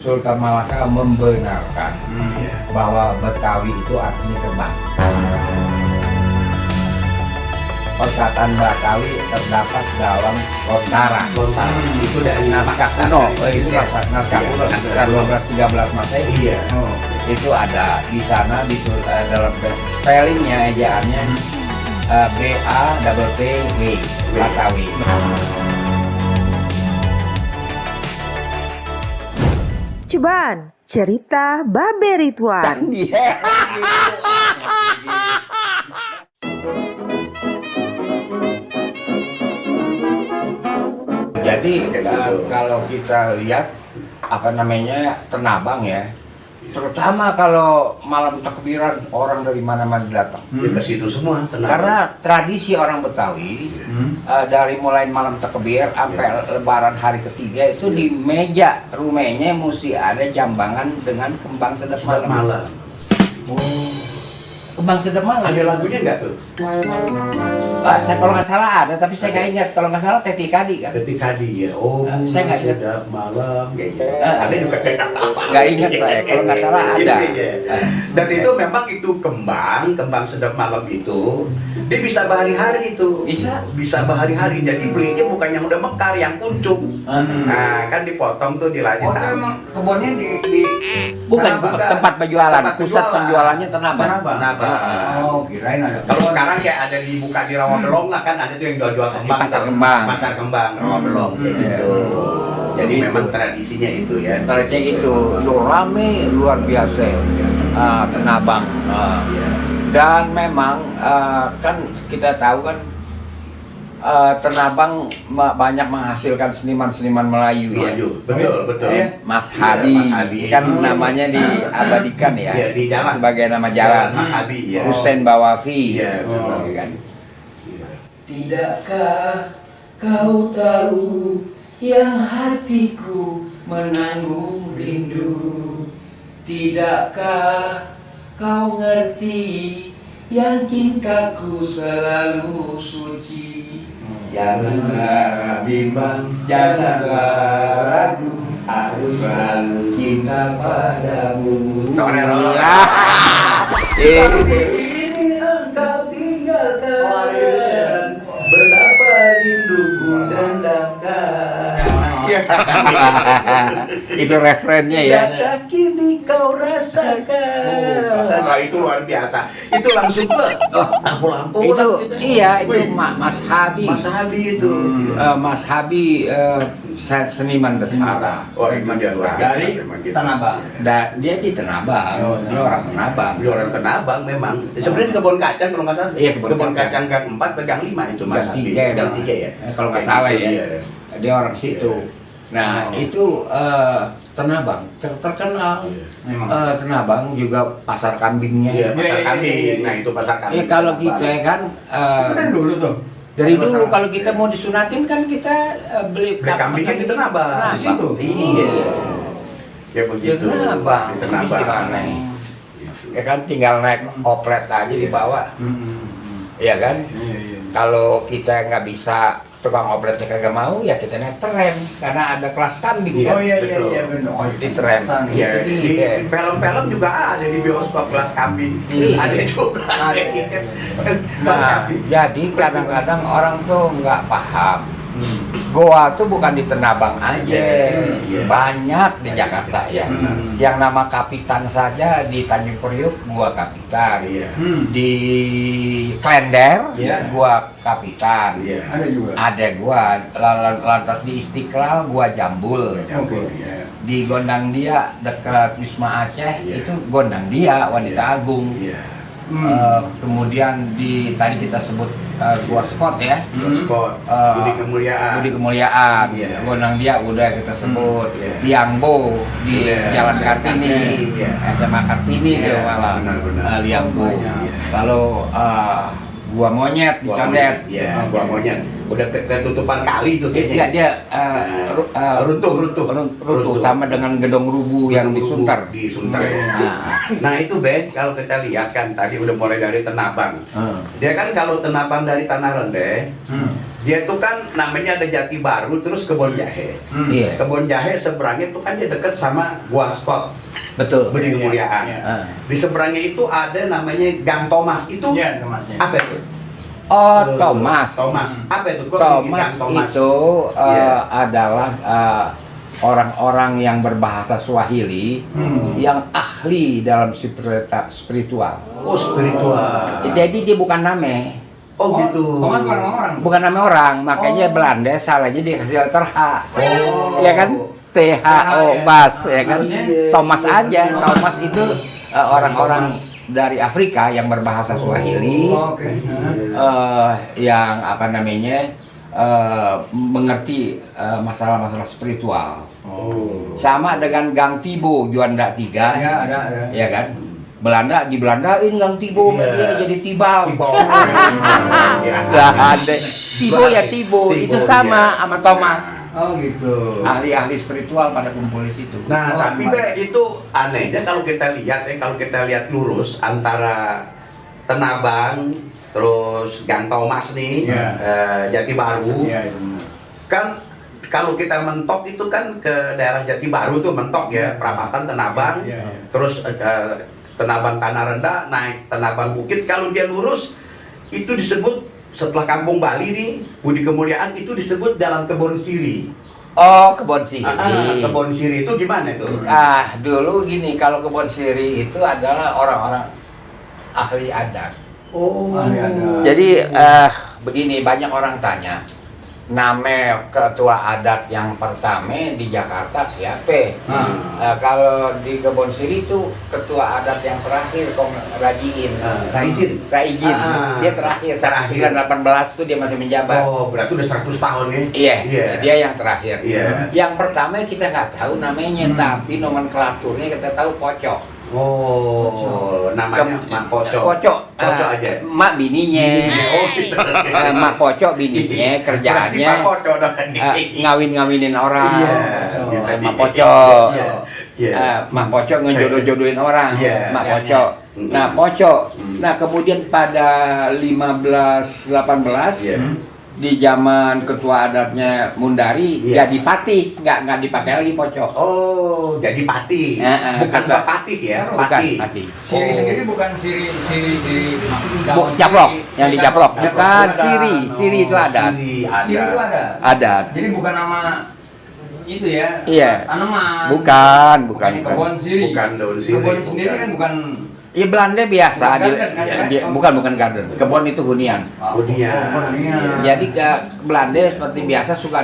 Sultan Malaka membenarkan bahwa Betawi itu artinya terbang. Perkataan Betawi terdapat dalam Lontara. Itu dari Naskah kuno, itu naskah kuno sekitar 1213 Masehi. Iya. Itu ada di sana dalam spellingnya, ejaannya B-A-P-P-W, Betawi. Ceban, cerita Babe Ridwan. Jadi kalau kita lihat Tenabang ya, terutama kalau malam takbiran orang dari mana-mana datang. Ke situ semua. Karena tradisi orang Betawi dari mulai malam takbir sampai lebaran hari ketiga itu di meja rumahnya mesti ada jambangan dengan kembang sedap malam. Kembang sedap malam. Ada lagunya nggak tuh? Saya kalau nggak salah ada, tapi saya nggak ingat. Kalau nggak salah Teti Kadi kan? Teti Kadi ya. Oh, saya nggak ingat. sedap malam kayak gitu. Ada juga apa? Nggak ingat saya. Kalau nggak salah ada. Dan itu memang itu kembang sedap malam itu dia bisa berhari-hari itu. Bisa berhari-hari. Jadi belinya bukan yang udah mekar, yang kuncung. Nah, kan dipotong tuh di lanjut. Oh, memang kebunnya di bukan tempat penjualan, pusat penjualannya Tenabang. Oh, kirain ada. Kalau sekarang kayak ada dibuka di Rawabelong lah, kan ada tuh yang jual-jual kembang. Pasar kembang Rawabelong kayak gitu. Jadi memang tradisinya itu ya. Tradisinya itu rame luar biasa. Tenabang. Dan memang kan kita tahu kan Tenabang banyak menghasilkan seniman-seniman Melayu ya. Betul. Mas Habi kan namanya diabadikan ya, di jalan. sebagai nama jalan. Mas Habi ya. Hussein Bawafi. Iya, Kan. Tidakkah kau tahu yang hatiku menanggung rindu? Tidakkah kau ngerti yang cintaku selalu suci? Janganlah bimbang, janganlah ragu, aku selalu cinta padamu. Ini engkau tinggalkan, betapa rinduku dan damkan. Itu referennya ya. Tidakkah kini kau rasakan? Nah, itu luar biasa. Itu langsung lampu-lampu. Itu iya, itu Mas Habi. Mas Habi itu. Mas Habi seniman besar. Oh, itu dia luar biasa. Dari Tenabang. Dia di Tenabang. Dia orang Tenabang. Dia orang Tenabang memang. Sebenarnya kebun kacang kalau nggak salah. Iya, kebun kacang gang 4 pegang 5 itu Mas Habi. Gang 3 ya. Kalau nggak salah ya. Dia orang situ. Nah, itu Tenabang terkenal. Tenabang juga pasar kambingnya. Iya, pasar kambing. Nah, itu pasar kambing. Kalau kita kan Dulu tuh. dari dulu kalau kita mau disunatin kan kita beli kambingnya di Tenabang. Di situ. Iya. Ya begitu. Di Tenabang. Di Tenabang. Gimana? Ya kan tinggal naik oplet aja dibawa. Iya kan? Kalau kita nggak bisa, tukang opletnya kagak mau, ya kita naik tram karena ada kelas kambing. Iya, kan? Iya benar. Di tram. Iya, di film-film juga ada di bioskop kelas kambing. Iya. Ada juga. Nah, jadi kadang-kadang orang tuh nggak paham. Goa tuh bukan di Tenabang aja, banyak di Jakarta ya. Yang nama Kapitan saja di Tanjung Priuk gua Kapitan, di Klender gua Kapitan, Ada juga. ada gua. Lantas di Istiqlal gua Jambul, di Gondang Dia dekat Wisma Aceh itu Gondang Dia Wanita Agung. Kemudian tadi kita sebut gua Scott ya. Scott, Budi Kemuliaan. Gondang Dia udah kita sebut. Liangbo di Jalan Kartini, SMA Kartini itu malah Liangbo. Lalu gua Monyet di Condet. Iya, gua Monyet. Udah ketutupan kali itu kayaknya. Dia runtuh sama dengan Gedong Rubu yang di Sunter. Di Sunter. Nah, itu Ben, kalau kita lihat kan tadi udah mulai dari Tenabang. Dia kan kalau Tenabang dari Tanah Rendeh, Dia tuh kan namanya ada Jati Baru, terus Kebon Jahe. Iya. Kebon Jahe seberangnya tuh kan dia dekat sama Gua Scott, Betul. Budi Kemuliaan. Ah. Di seberangnya itu ada namanya Gang Thomas. Itu Iya, Thomasnya. apa itu? Oh, Thomas. Thomas. Apa itu? Kok Thomas Gang Thomas? itu Iya. adalah orang-orang yang berbahasa Swahili yang ahli dalam spiritual. Oh, spiritual. Jadi dia bukan nama. Oh, gitu. Thomas bukan orang. Bukan nama orang, makanya Belanda salahnya dia kasih letter H. Oh. Ya kan? THO ya. Bas, ya kan? Iya. Thomas aja. Thomas itu orang-orang dari Afrika yang berbahasa Swahili, Oke. yang apa namanya mengerti masalah-masalah spiritual. Oh. Sama dengan Gang Tibo Juanda 3, Ya, ada. ya kan? Dibelandain Gang Tibo, Iya. dia jadi Tibau. Tibau. Ya. Lah ada Tibo ya Tibo, itu Tibo, sama iya. sama Thomas. Oh gitu. Ahli-ahli spiritual pada kumpul di situ. Nah, Oh, tapi aman. Be, itu anehnya kalau kita lihat lurus antara Tenabang terus Gang Thomas nih, Iya. Jati Baru, Iya, benar. kan kalau kita mentok itu kan ke daerah Jati Baru tuh mentok ya, Perapatan Tenabang, Iya. terus Tenabang Tanah Rendah, naik Tenabang Bukit. Kalau dia lurus itu disebut setelah Kampung Bali nih, Budi Kemuliaan itu disebut Jalan Kebon Siri. Oh, Kebon Siri. Kebon Siri itu gimana itu? Dulu gini, kalau Kebon Siri itu adalah orang-orang ahli adat. Oh, ada. Jadi begini, banyak orang tanya, nama ketua adat yang pertama di Jakarta siapa? Kalau di Kebon Siri itu ketua adat yang terakhir, Kong Rajiin. Raijin. Dia terakhir, saat 1918 itu dia masih menjabat. Oh, berarti udah 100 tahun ya? Iya, dia yang terakhir. Iya. Yang pertama kita nggak tahu namanya, tapi nomenklaturnya kita tahu Pocok. Oh, namanya Mak Pocok. Pocok. Pocok aja. Mak bininya. Oh, gitu. Mak Pocok bininya Berarti kerjaannya Mak Pocok dong. ngawin-ngawinin orang. Iya. Mak Pocok. Iya. Mak Pocok ngejodoh-jodohin orang. Iya. Mak Pocok. Nah, Pocok. Nah, kemudian pada 1518 Iya. di zaman ketua adatnya Mundari Iya. jadi patih, nggak dipakai lagi Pocok. Oh, jadi Patih. Bukan kata- Pak Patih ya, Bukan Patih. patih. Siri sendiri bukan siri. Caplok, yang dicaplok. Caplok. Bukan Ada. Siri itu adat. Siri Siri itu ada. Adat. Jadi bukan nama itu ya. Iya. Tanaman. Bukan. Kebon siri. Bukan daun siri. Kebon sendiri bukan. kan bukan. Ya Belanda biasa, Garden, kan? bukan garden. Kebun itu hunian. Hunian. Jadi ke Belanda seperti biasa suka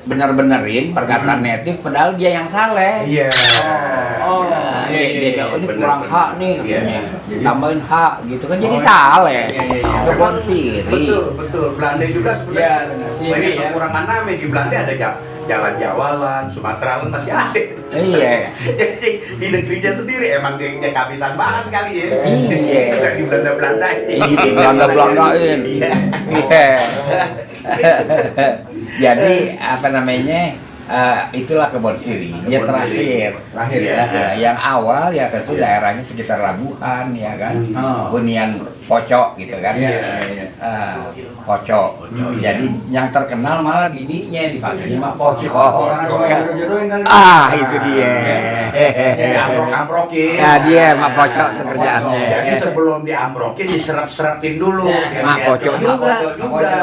bener-benerin perkataan native, padahal dia yang salah. Iya. Oh. Nah, Iya, dia iya. ini bener, kurang bener. hak nih, Iya. katanya. Jadi- Tambahin hak gitu kan, jadi Oh, salah. iya, iya. Kebun Memang siri. Betul. Belanda juga Iya, sebenarnya benar. Siri, banyak ya. kekurangan nama. Di Belanda ada jalan Jawalan, Sumateralan masih ada. Iya. Jadi di negerinya sendiri emang dia kehabisan bahan kali ya. Iya. Di sini juga di Belanda-Belandain. Di Belanda-Belandain. Iya. Iya. Jadi apa namanya? Itulah Kebon Siri. Dia Kebon terakhir. Terakhir Iya. ya. Yang awal ya tentu Iya. daerahnya sekitar Labuhan ya kan. Oh. Hunian Pocok gitu kan. Iya. Pocok. Jadi yang terkenal malah bininya dipanggil Mak Pocok. Orang suka jodoh-jodohin kali. Itu dia. Diambrok-ambrokin. Ya dia Mak Pocok tuh kerjaannya. Jadi sebelum diambrokin diserap-serapin dulu. Mak Pocok Mak juga. Pocok juga.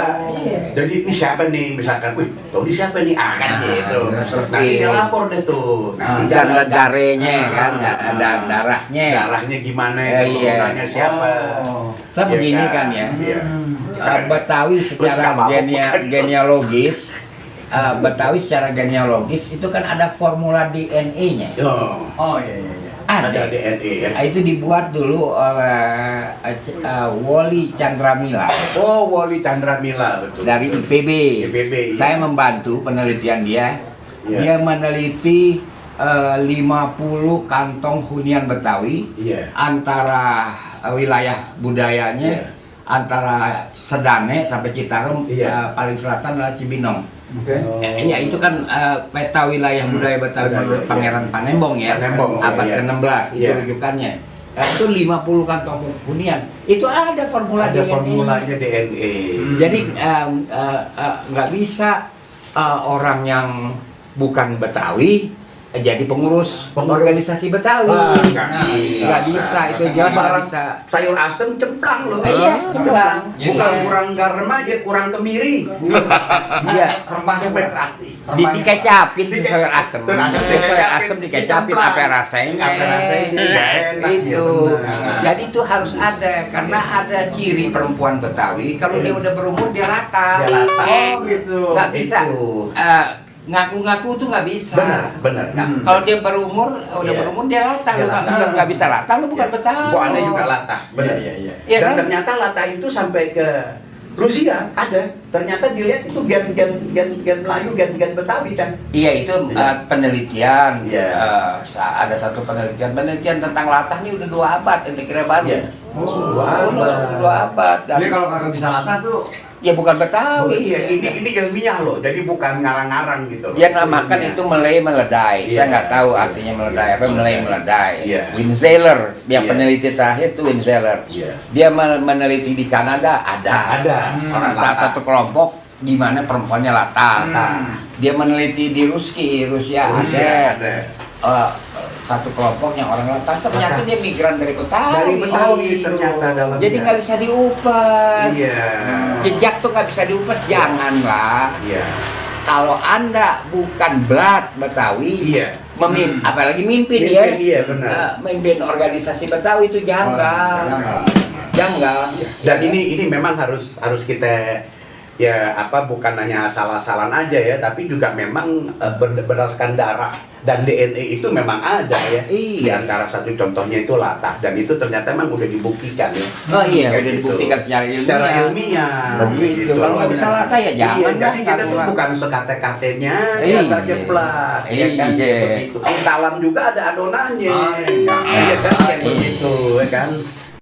Iya. Jadi ini siapa nih misalkan, wih, tahu ini siapa nih? Kan gitu. Nanti dia lapor deh tuh. Nanti Dan dia lapor. darahnya kan, Ah. dan darahnya. Darahnya gimana? Iya. Keturunannya siapa? Oh. Saya Iya begini kan ya. Iya. Betawi Terus secara nggak mabuk, kan? genealogis, Betawi secara genealogis itu kan ada formula DNA-nya. Oh, Oh iya iya iya. ada Ada. DNA ya. Itu dibuat dulu oleh Woli Chandramila Oh, Woli Chandra Mila betul. dari IPB. IPB, iya. Saya membantu penelitian dia. Iya. Dia meneliti 50 kantong hunian Betawi Iya. antara wilayah budayanya, Iya. antara Sedane sampai Citarum, Iya. paling selatan adalah Cibinong. Oke. Oh. Ya itu kan peta wilayah budaya Betawi Budaya, menurut iya. Pangeran Panembong ya, Panembong, abad iya. ke-16 itu Iya. rujukannya. Nah, itu 50 kantong hunian. Itu ada formula Ada DNA. formulanya DNA. Jadi nggak bisa orang yang bukan Betawi jadi pengurus organisasi Betawi. Nggak bisa, itu jelas nggak bisa. Sayur asem cemplang loh. Iya, cemplang. Bukan Iya. kurang garam aja, kurang kemiri. Iya. Rempahnya berarti. Dikecapin tuh sayur asem. Sayur asem dikecapin Dicemplang. apa rasanya? Apa rasanya? Nggak enak, Itu. ya benar. Jadi itu harus ada karena ada ciri perempuan Betawi kalau dia udah berumur dia rata. Dia rata. Oh gitu. Nggak bisa. Itu. Ngaku-ngaku tuh nggak bisa. Benar. Kalau dia berumur, udah Iya. berumur dia latah. Dia Lu latah. nggak bisa latah, lu bukan Betawi. Gua aneh juga latah, benar. Iya. Iya Dan kan? ternyata latah itu sampai ke Rusia ada. Ternyata dilihat itu gen Melayu, gen Betawi kan. Iya itu Iya. penelitian. Iya. Ada satu penelitian tentang latah ini udah 2 abad. Ente kira baru? Iya. Udah 2 abad. Jadi kalau kagak bisa latah tuh Ya bukan Betawi. Iya, ini ilmiah loh. Jadi bukan ngarang-ngarang gitu loh. Dia namakan Ilmiah. itu melei meledai. Iya. Saya nggak tahu artinya meledai apa, melei meledai. Iya. Winzeller, yang Iya. peneliti terakhir itu Winzeller. Iya. Dia meneliti di Kanada ada. Ada. Orang Orang salah latah. satu kelompok di mana perempuannya latah. Latah. Dia meneliti di Rusia Rusia ada. ada. Satu kelompok yang orang latah ternyata Latah. dia migran dari Betawi. Dari Betawi ternyata dalamnya. Jadi nggak bisa diupas. Iya. Jejak tuh nggak bisa diupas. Janganlah. Iya. Kalau Anda bukan blood Betawi, Iya. apalagi mimpin Mimpin, ya, iya, benar. mimpin organisasi Betawi itu janggal, janggal. Dan ini memang harus kita ya bukan hanya asal-asalan aja ya, tapi juga memang berdasarkan darah dan DNA itu memang ada ya. Iya. Di antara satu contohnya itu latah, dan itu ternyata memang udah dibuktikan ya. Oh iya, Kayak udah gitu. dibuktikan secara ilmiah. Secara ilmiah. Begitu. Kalau nggak bisa latah ya jangan. Iya, jadi lah, kita tuh ngaku-ngaku. bukan sekate-katenya, Iya. ya saja plak, ya kan Iya. begitu. Dalam juga ada adonannya, Ah, iya. iya kan kayak Iya. begitu, ya kan.